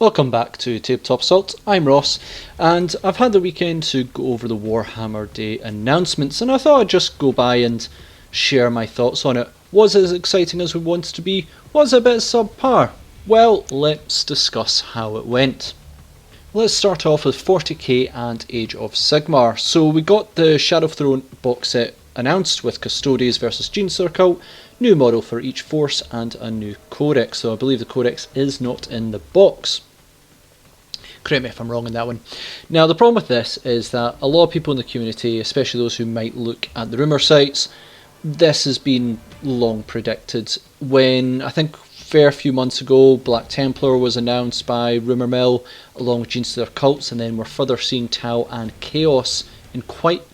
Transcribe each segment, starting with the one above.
Welcome back to Tabletop Assault. I'm Ross, and I've had the weekend to go over the Warhammer Day announcements, and I thought I'd just go by and share my thoughts on it. Was it as exciting as we wanted to be? Was it a bit subpar? Well, let's discuss how it went. Let's start off with 40k and Age of Sigmar. So we got the Shadow Throne box set announced with Custodes versus Genestealer Cult, new model for each force and a new codex. So I believe the codex is not in the box. Correct me if I'm wrong on that one. Now the problem with this is that a lot of people in the community, especially those who might look at the rumour sites, this has been long predicted. When I think fair few months ago Black Templar was announced by Rumour Mill along with Genestealer Cults, and then we're further seeing Tau and Chaos in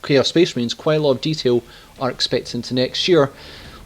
Chaos Space Marines, quite a lot of detail are expected into next year.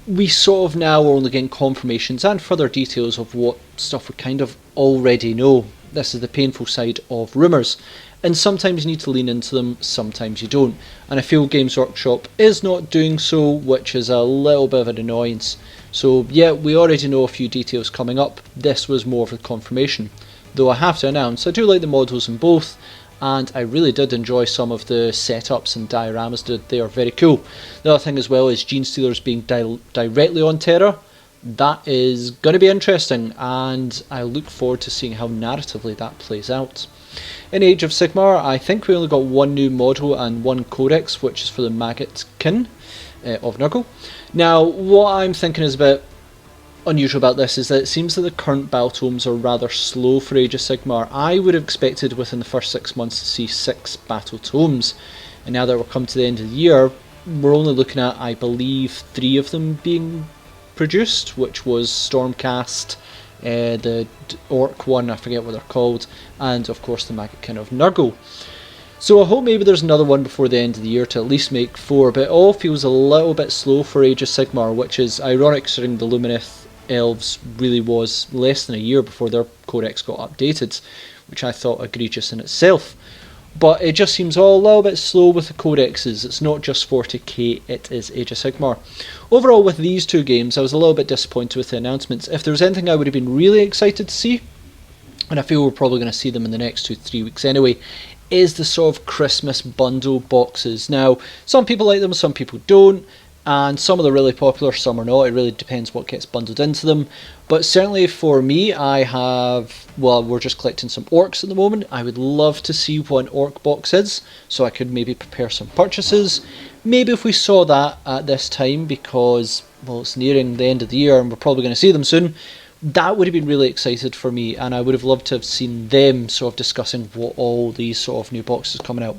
We sort of now are only getting confirmations and further details of what stuff we kind of already know. This is the painful side of rumours, and sometimes you need to lean into them, sometimes you don't. And I feel Games Workshop is not doing so, which is a little bit of an annoyance. So yeah, we already know a few details coming up. This was more of a confirmation. Though I have to announce, I do like the models in both, and I really did enjoy some of the setups and dioramas. They are very cool. The other thing as well is Genestealers being directly on Terra. That is going to be interesting, and I look forward to seeing how narratively that plays out. In Age of Sigmar, I think we only got one new model and one codex, which is for the Maggot-kin of Nurgle. Now, what I'm thinking is a bit unusual about this is that it seems that the current battle tomes are rather slow for Age of Sigmar. I would have expected within the first 6 months to see 6 battle tomes, and now that we're come to the end of the year, we're only looking at, I believe, 3 of them being produced, which was Stormcast, the Orc one, I forget what they're called, and of course the Maggot-kin of Nurgle. So I hope maybe there's another one before the end of the year to at least make 4, but it all feels a little bit slow for Age of Sigmar, which is ironic considering the Lumineth Elves really was less than a year before their codex got updated, which I thought egregious in itself. But it just seems all a little bit slow with the codexes. It's not just 40k, it is Age of Sigmar. Overall, with these 2 games, I was a little bit disappointed with the announcements. If there was anything I would have been really excited to see, and I feel we're probably going to see them in the next 2-3 weeks anyway, is the sort of Christmas bundle boxes. Now, some people like them, some people don't, and some of them are really popular, some are not. It really depends what gets bundled into them. But certainly for me, I have, well, we're just collecting some orcs at the moment. I would love to see what an orc box is, so I could maybe prepare some purchases. Maybe if we saw that at this time, because, well, it's nearing the end of the year and we're probably going to see them soon, that would have been really excited for me, and I would have loved to have seen them sort of discussing what all these sort of new boxes coming out.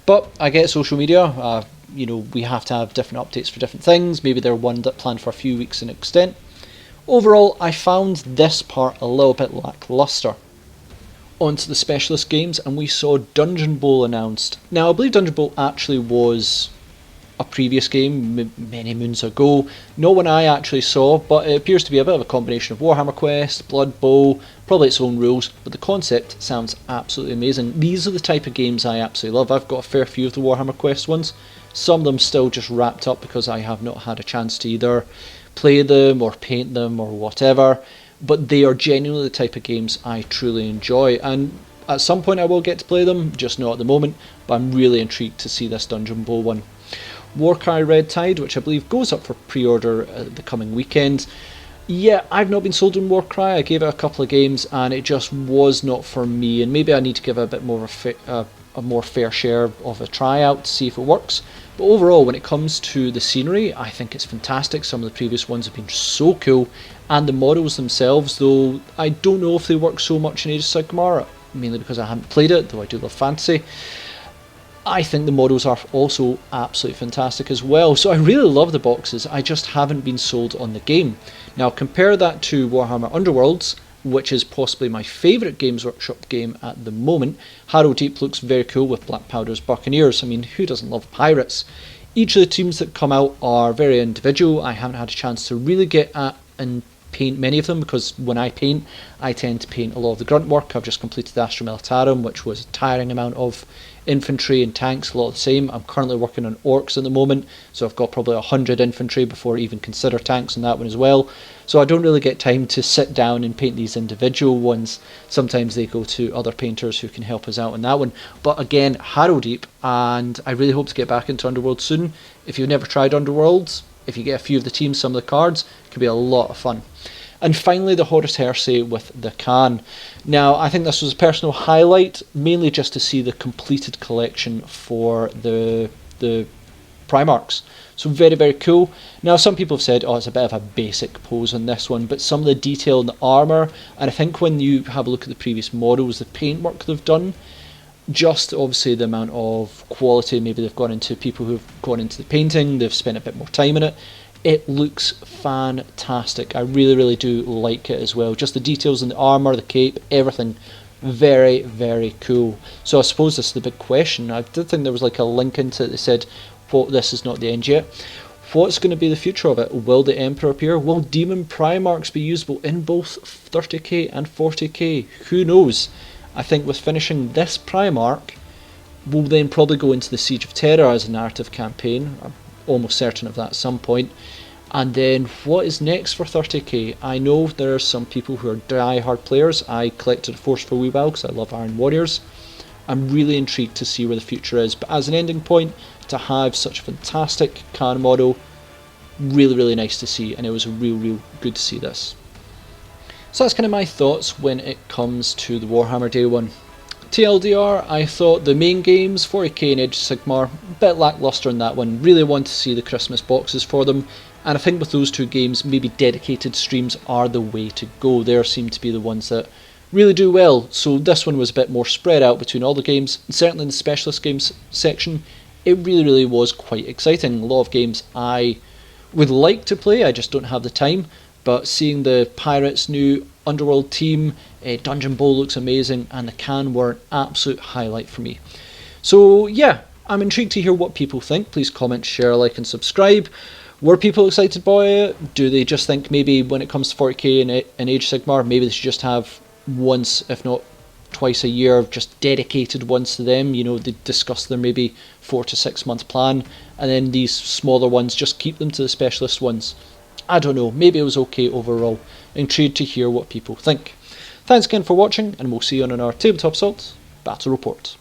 But I get social media, you know, we have to have different updates for different things. Maybe they're one that planned for a few weeks in extent. Overall, I found this part a little bit lackluster. On to the specialist games, and we saw Dungeon Bowl announced. Now, I believe Dungeon Bowl actually was a previous game many moons ago. No one I actually saw, but it appears to be a bit of a combination of Warhammer Quest, Blood Bowl, probably its own rules, but the concept sounds absolutely amazing. These are the type of games I absolutely love. I've got a fair few of the Warhammer Quest ones. Some of them still just wrapped up because I have not had a chance to either play them or paint them or whatever, but they are genuinely the type of games I truly enjoy, and at some point I will get to play them, just not at the moment, but I'm really intrigued to see this Dungeon Bowl one. Warcry Red Tide, which I believe goes up for pre-order the coming weekend. Yeah, I've not been sold on Warcry. I gave it a couple of games and it just was not for me, and maybe I need to give it a bit more of a more fair share of a tryout to see if it works. But overall, when it comes to the scenery, I think it's fantastic. Some of the previous ones have been so cool, and the models themselves, though I don't know if they work so much in Age of Sigmar, mainly because I haven't played it, though I do love fantasy. I think the models are also absolutely fantastic as well, so I really love the boxes. I just haven't been sold on the game. Now compare that to Warhammer Underworlds, which is possibly my favourite Games Workshop game at the moment. Harrow Deep looks very cool with Black Powder's Buccaneers. I mean, who doesn't love pirates? Each of the teams that come out are very individual. I haven't had a chance to really get at and paint many of them, because when I paint, I tend to paint a lot of the grunt work. I've just completed the Astra Militarum, which was a tiring amount of infantry and tanks, a lot of the same. I'm currently working on orcs at the moment, so I've got probably 100 infantry before I even consider tanks on that one as well. So I don't really get time to sit down and paint these individual ones. Sometimes they go to other painters who can help us out on that one. But again, Harrow Deep, and I really hope to get back into Underworld soon. If you've never tried Underworld, if you get a few of the teams, some of the cards, it can be a lot of fun. And finally, the Horus Heresy with the Khan. Now, I think this was a personal highlight, mainly just to see the completed collection for the Primarchs. So very, very cool. Now, some people have said, oh, it's a bit of a basic pose on this one, but some of the detail in the armour, and I think when you have a look at the previous models, the paintwork they've done, just obviously the amount of quality maybe they've gone into, people who've gone into the painting, they've spent a bit more time in it. It looks fantastic. I really, really do like it as well. Just the details in the armour, the cape, everything. Very, very cool. So I suppose this is the big question. I did think there was like a link into it that said, "What, this is not the end yet." What's going to be the future of it? Will the Emperor appear? Will Demon Primarchs be usable in both 30k and 40k? Who knows? I think with finishing this Primarch, we'll then probably go into the Siege of Terror as a narrative campaign. I'm almost certain of that at some point. And then what is next for 30k? I know there are some people who are die-hard players. I collected a Force for a wee while because I love Iron Warriors. I'm really intrigued to see where the future is. But as an ending point, to have such a fantastic Khan model, really, really nice to see. And it was real good to see this. So that's kind of my thoughts when it comes to the Warhammer Day 1. TLDR, I thought the main games, 40k and Age of Sigmar, a bit lacklustre in that one. Really want to see the Christmas boxes for them. And I think with those two games, maybe dedicated streams are the way to go. They seem to be the ones that really do well. So this one was a bit more spread out between all the games. And certainly in the specialist games section, it really was quite exciting. A lot of games I would like to play, I just don't have the time. But seeing the Pirates' new Underworld team, Dungeon Bowl looks amazing, and the Khan were an absolute highlight for me. So yeah, I'm intrigued to hear what people think. Please comment, share, like and subscribe. Were people excited by it? Do they just think maybe when it comes to 40k and Age of Sigmar, maybe they should just have once, if not twice a year, just dedicated ones to them? You know, they discuss their maybe 4 to 6 month plan, and then these smaller ones, just keep them to the specialist ones. I don't know, maybe it was okay overall. Intrigued to hear what people think. Thanks again for watching, and we'll see you on our Tabletop Assault Battle Report.